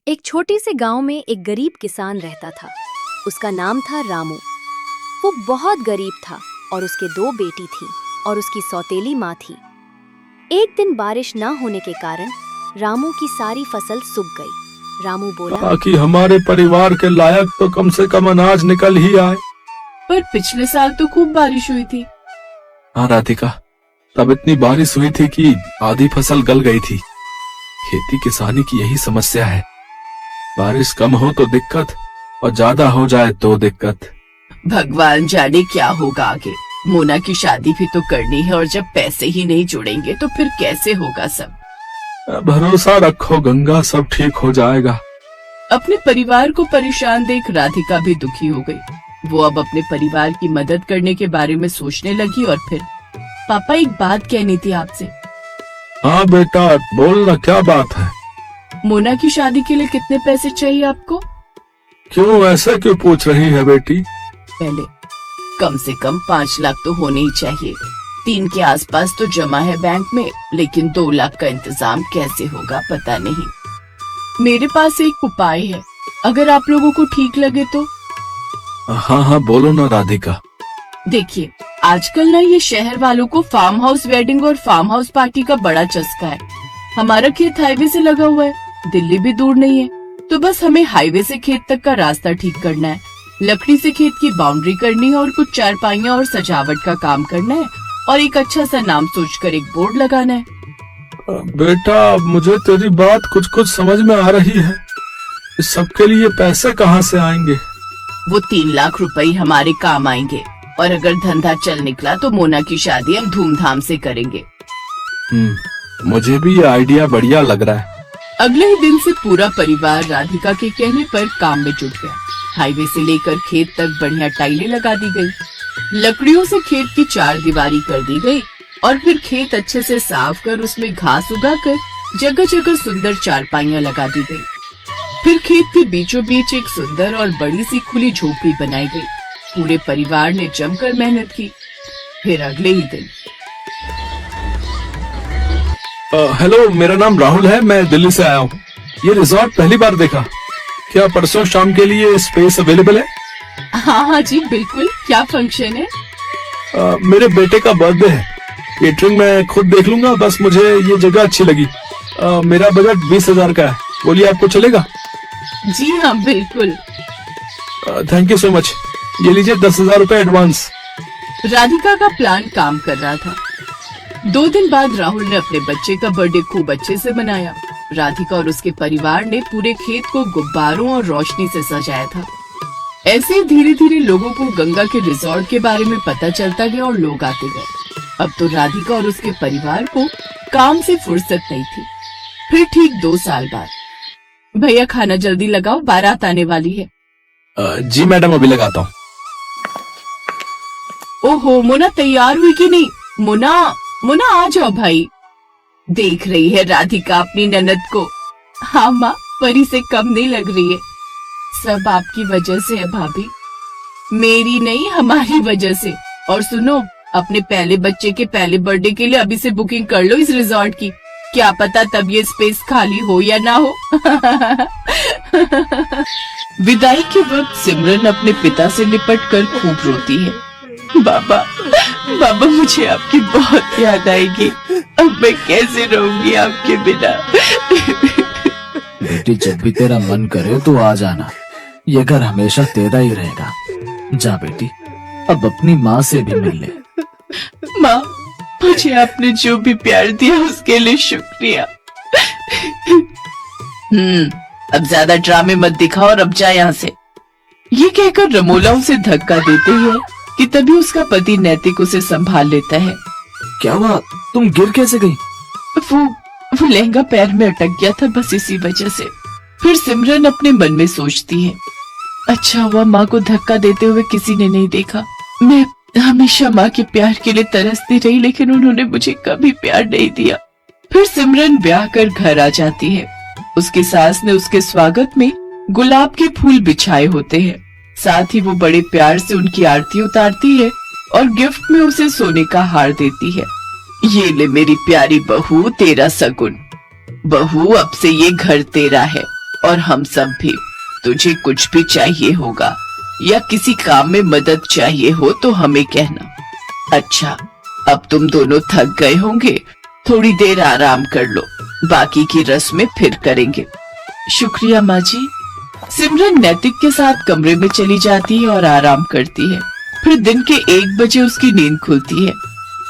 एक छोटे से गांव में एक गरीब किसान रहता था। उसका नाम था रामू। वो बहुत गरीब था और उसके 2 बेटी थी और उसकी सौतेली माँ थी। एक दिन बारिश न होने के कारण रामू की सारी फसल सूख गई। रामू बोला, ताकि हमारे परिवार के लायक तो कम से कम अनाज निकल ही आए। पर पिछले साल तो खूब बारिश हुई थी। हाँ राधिका, तब इतनी बारिश हुई थी कि आधी फसल गल गई थी। खेती किसानी की यही समस्या है, बारिश कम हो तो दिक्कत और ज्यादा हो जाए तो दिक्कत। भगवान जाने क्या होगा आगे। मोना की शादी भी तो करनी है और जब पैसे ही नहीं जुड़ेंगे तो फिर कैसे होगा सब। भरोसा रखो गंगा, सब ठीक हो जाएगा। अपने परिवार को परेशान देख राधिका भी दुखी हो गई। वो अब अपने परिवार की मदद करने के बारे में सोचने लगी और फिर, पापा एक बात कहनी थी आपसे। हाँ बेटा, बोलना, क्या बात है? मोना की शादी के लिए कितने पैसे चाहिए आपको? क्यों, ऐसा क्यों पूछ रही है बेटी? पहले कम से कम 5 लाख तो होने ही चाहिए। 3 के आसपास तो जमा है बैंक में, लेकिन 2 लाख का इंतजाम कैसे होगा पता नहीं। मेरे पास एक उपाय है, अगर आप लोगों को ठीक लगे तो। हाँ हाँ, बोलो ना राधिका। देखिए, आजकल ना ये शहर वालों को फार्म हाउस वेडिंग और फार्म हाउस पार्टी का बड़ा चस्का है। हमारा खेत हाईवे से लगा हुआ है, दिल्ली भी दूर नहीं है, तो बस हमें हाईवे से खेत तक का रास्ता ठीक करना है, लकड़ी से खेत की बाउंड्री करनी है और कुछ चारपाइयाँ और सजावट का काम करना है और एक अच्छा सा नाम सोचकर एक बोर्ड लगाना है। बेटा, मुझे तेरी बात कुछ कुछ समझ में आ रही है। इस सब के लिए पैसे कहाँ से आएंगे? वो 3 लाख रुपए हमारे काम आएंगे और अगर धंधा चल निकला तो मोना की शादी हम धूमधाम से करेंगे। मुझे भी ये आइडिया बढ़िया लग रहा है। अगले ही दिन से पूरा परिवार राधिका के कहने पर काम में जुट गया। हाईवे से लेकर खेत तक बढ़िया टाइलें लगा दी गई, लकड़ियों से खेत की 4 दीवारी कर दी गई और फिर खेत अच्छे से साफ कर उसमें घास उगाकर जगह जगह सुंदर चारपाइयाँ लगा दी गई। फिर खेत के बीचों बीच एक सुंदर और बड़ी सी खुली झोपड़ी बनाई गई। पूरे परिवार ने जमकर मेहनत की। फिर अगले ही दिन, हेलो, मेरा नाम राहुल है, मैं दिल्ली से आया हूँ। ये रिजॉर्ट पहली बार देखा। क्या परसों शाम के लिए स्पेस अवेलेबल है? हाँ हाँ जी बिल्कुल। क्या फंक्शन है? मेरे बेटे का बर्थडे है। केटरिंग मैं खुद देख लूंगा, बस मुझे ये जगह अच्छी लगी। मेरा बजट 20,000 का है। बोलिए, आपको चलेगा? जी हाँ बिल्कुल। Thank you so much. ये लीजिए 10,000 रुपए एडवांस। राधिका का प्लान काम कर रहा था। 2 दिन बाद राहुल ने अपने बच्चे का बर्थडे खूब अच्छे से मनाया। राधिका और उसके परिवार ने पूरे खेत को गुब्बारों और रोशनी से सजाया था। ऐसे ही धीरे धीरे लोगों को गंगा के रिजॉर्ट के बारे में पता चलता गया और लोग आते गए। अब तो राधिका और उसके परिवार को काम से फुर्सत नहीं थी। फिर ठीक 2 साल बाद, भैया खाना जल्दी लगाओ, बारात आने वाली है। जी मैडम, अभी लगाता हूँ। ओहो, मोना तैयार हुई कि नहीं? मोना मोना आ जाओ भाई। देख रही है राधिका अपनी ननद को? हाँ माँ, परी से कम नहीं लग रही है। सब आपकी वजह से है भाभी, मेरी नहीं हमारी वजह से। और सुनो, अपने पहले बच्चे के पहले बर्थडे के लिए अभी से बुकिंग कर लो इस रिजॉर्ट की। क्या पता तब ये स्पेस खाली हो या ना हो। विदाई के वक्त सिमरन अपने पिता से लिपट कर खूब रोती है। बाबा बाबा, मुझे आपकी बहुत याद आएगी। अब मैं कैसे रहूंगी आपके बिना। बेटी, जब भी तेरा मन करे तो आ जाना, ये घर हमेशा तेरा ही रहेगा। जा बेटी, अब अपनी माँ से भी मिल ले। माँ, मुझे आपने जो भी प्यार दिया उसके लिए शुक्रिया। अब ज्यादा ड्रामे मत दिखाओ और अब जा यहाँ से। ये कहकर रमोला उसे धक्का देते है कि तभी उसका पति नैतिक उसे संभाल लेता है। क्या हुआ, तुम गिर कैसे गई? वो लहंगा पैर में अटक गया था, बस इसी वजह से। फिर सिमरन अपने मन में सोचती है, अच्छा हुआ माँ को धक्का देते हुए किसी ने नहीं देखा। मैं हमेशा माँ के प्यार के लिए तरसती रही, लेकिन उन्होंने मुझे कभी प्यार नहीं दिया। फिर सिमरन ब्याह कर घर आ जाती है। उसकी सास ने उसके स्वागत में गुलाब के फूल बिछाए होते हैं। साथ ही वो बड़े प्यार से उनकी आरती उतारती है और गिफ्ट में उसे सोने का हार देती है। ये ले मेरी प्यारी बहू, तेरा सगुन। बहू, अब से ये घर तेरा है और हम सब भी। तुझे कुछ भी चाहिए होगा या किसी काम में मदद चाहिए हो तो हमें कहना। अच्छा, अब तुम दोनों थक गए होंगे, थोड़ी देर आराम कर लो, बाकी की रस्में फिर करेंगे। शुक्रिया माँ जी। सिमरन नैतिक के साथ कमरे में चली जाती है और आराम करती है। फिर दिन के 1 बजे उसकी नींद खुलती है।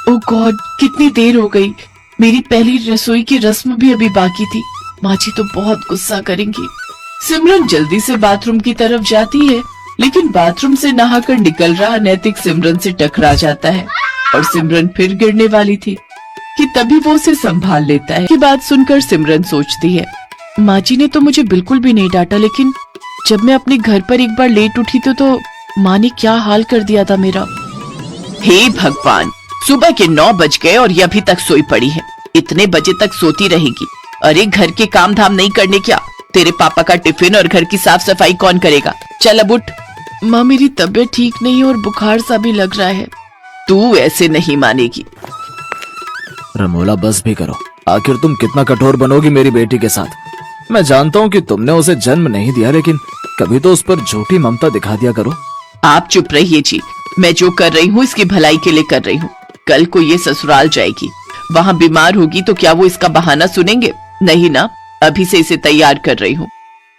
ओह गॉड, कितनी देर हो गई। मेरी पहली रसोई की रस्म भी अभी बाकी थी। माँ जी तो बहुत गुस्सा करेंगी। सिमरन जल्दी से बाथरूम की तरफ जाती है, लेकिन बाथरूम से नहाकर निकल रहा नैतिक सिमरन से टकरा जाता है और सिमरन फिर गिरने वाली थी कि तभी वो उसे संभाल लेता है। की बात सुनकर सिमरन सोचती है, माँ जी ने तो मुझे बिल्कुल भी नहीं डांटा, लेकिन जब मैं अपने घर पर एक बार लेट उठी तो माँ ने क्या हाल कर दिया था मेरा। हे भगवान, सुबह के 9 बज गए और ये अभी तक सोई पड़ी है। इतने बजे तक सोती रहेगी। अरे घर के काम धाम नहीं करने क्या? तेरे पापा का टिफिन और घर की साफ सफाई कौन करेगा? चल अब उठ। माँ मेरी तबीयत ठीक नहीं है और बुखार सा भी लग रहा है। तू ऐसे नहीं मानेगी। रमोला बस भी करो, आखिर तुम कितना कठोर बनोगी मेरी बेटी के साथ। मैं जानता हूँ कि तुमने उसे जन्म नहीं दिया, लेकिन कभी तो उस पर झूठी ममता दिखा दिया करो। आप चुप रहिए जी। मैं जो कर रही हूँ इसकी भलाई के लिए कर रही हूँ। कल को ये ससुराल जाएगी, वहाँ बीमार होगी तो क्या वो इसका बहाना सुनेंगे? नहीं ना, अभी से इसे तैयार कर रही हूँ।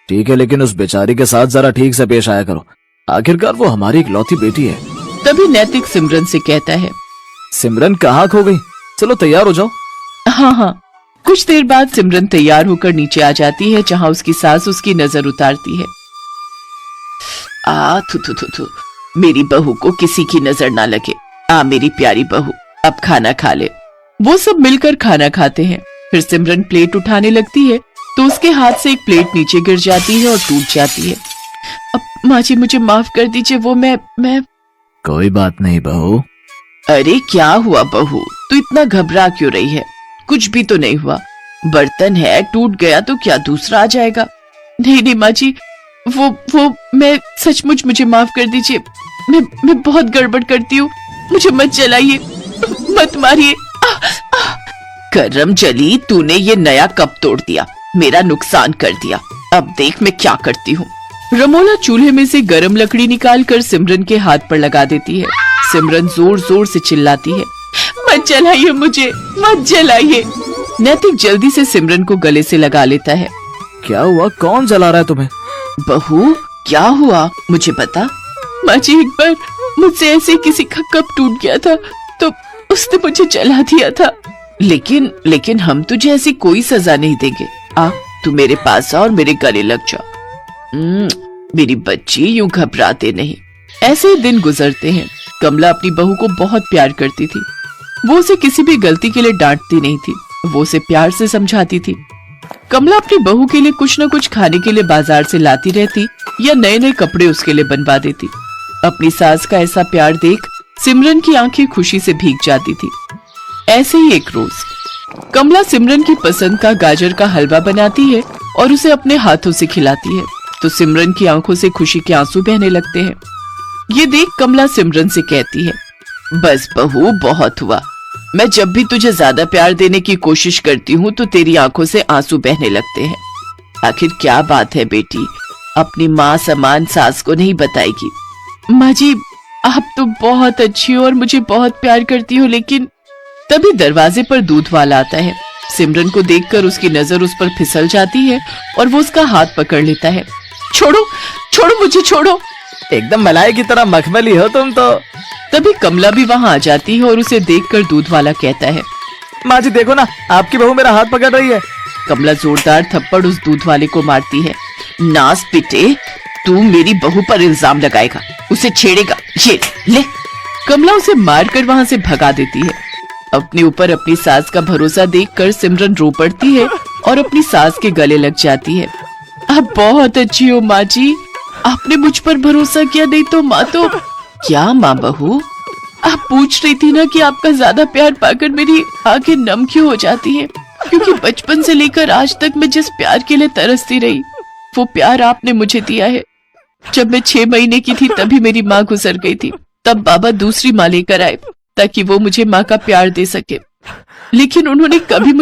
ठीक है, लेकिन उस बेचारी के साथ जरा ठीक से पेश आया करो। आखिरकार वो हमारी इकलौती बेटी है। तभी नैतिक सिमरन से कहता है, सिमरन कहाँ खो गई? चलो तैयार हो जाओ। हाँ हाँ। कुछ देर बाद सिमरन तैयार होकर नीचे आ जाती है, जहाँ उसकी सास उसकी नजर उतारती है। थू थू थू थू, मेरी बहू को किसी की नजर ना लगे। मेरी प्यारी बहू, अब खाना खा ले। वो सब मिलकर खाना खाते हैं। फिर सिमरन प्लेट उठाने लगती है तो उसके हाथ से एक प्लेट नीचे गिर जाती है और टूट जाती है। अब माँ जी मुझे माफ कर दीजिए, वो मैं कोई बात नहीं बहू। अरे क्या हुआ बहू, तू इतना घबरा क्यों रही है? कुछ भी तो नहीं हुआ। बर्तन है, टूट गया तो क्या दूसरा आ जाएगा? नहीं नहीं माँ जी, वो मैं सचमुच, मुझे माफ कर दीजिए। मैं बहुत गड़बड़ करती हूँ, मुझे मत जलाइए, मत मारिए। करम जली, तूने ये नया कप तोड़ दिया, मेरा नुकसान कर दिया। अब देख मैं क्या करती हूँ। रमोला चूल्हे में से गरम लकड़ी निकालकर सिमरन के हाथ पर लगा देती है। सिमरन जोर जोर से चिल्लाती है, मत जलाइए मुझे, मत जलाइए। नैतिक जल्दी से सिमरन को गले से लगा लेता है। क्या हुआ? कौन जला रहा है तुम्हें? बहू क्या हुआ मुझे बता। माँ जी, एक बार मुझसे ऐसे किसी का कप टूट गया था तो उसने मुझे जला दिया था। लेकिन हम तुझे ऐसी कोई सजा नहीं देंगे। तू मेरे पास आ और मेरे गले लग जा। मेरी बच्ची, यूं घबराते नहीं। ऐसे ही दिन गुजरते हैं। कमला अपनी बहू को बहुत प्यार करती थी। वो उसे किसी भी गलती के लिए डांटती नहीं थी, वो उसे प्यार से समझाती थी। कमला अपनी बहू के लिए कुछ न कुछ खाने के लिए बाजार से लाती रहती या नए नए कपड़े उसके लिए बनवा देती। अपनी सास का ऐसा प्यार देख सिमरन की आंखें खुशी से भीग जाती थी। ऐसे ही एक रोज कमला सिमरन की पसंद का गाजर का हलवा बनाती है और उसे अपने हाथों से खिलाती है, तो सिमरन की आंखों से खुशी के आंसू बहने लगते हैं। ये देख कमला सिमरन से कहती है, बस बहू बहुत हुआ। मैं जब भी तुझे ज्यादा प्यार देने की कोशिश करती हूँ तो तेरी आंखों से आंसू बहने लगते हैं। आखिर क्या बात है बेटी, अपनी माँ समान सास को नहीं बताएगी? माँ जी, आप तो बहुत अच्छी हो और मुझे बहुत प्यार करती हो, लेकिन तभी दरवाजे पर दूध वाला आता है। सिमरन को देखकर उसकी नजर उस पर फिसल जाती है और वो उसका हाथ पकड़ लेता है। छोड़ो छोड़ो मुझे, छोड़ो। एकदम मलाई की तरह मखमली हो तुम तो। तभी कमला भी वहाँ आ जाती है और उसे देखकर दूध वाला कहता है, माँ जी देखो ना, आपकी बहू मेरा हाथ पकड़ रही है। कमला जोरदार थप्पड़ उस दूध वाले को मारती है। नास पिटे, तू मेरी बहू पर इल्जाम लगाएगा, उसे छेड़ेगा, ये ले। कमला उसे मारकर वहाँ से भगा देती है। अपने ऊपर अपनी सास का भरोसा देखकर सिमरन रो पड़ती है और अपनी सास के गले लग जाती है। आप बहुत अच्छी हो माँ जी, आपने मुझ पर भरोसा किया, नहीं तो माँ तो। क्या माँ बहू, आप पूछ रही थी ना कि आपका ज्यादा प्यार पाकर मेरी आंखें नम क्यों हो जाती हैं? क्योंकि बचपन से लेकर आज तक मैं जिस प्यार के लिए तरसती रही, वो प्यार आपने मुझे दिया है। जब मैं 6 महीने की थी तभी मेरी माँ गुजर गई थी, तब बाबा दूसरी माँ लेकर आए ताकि वो मुझे माँ का प्यार दे सके, लेकिन उन्होंने कभी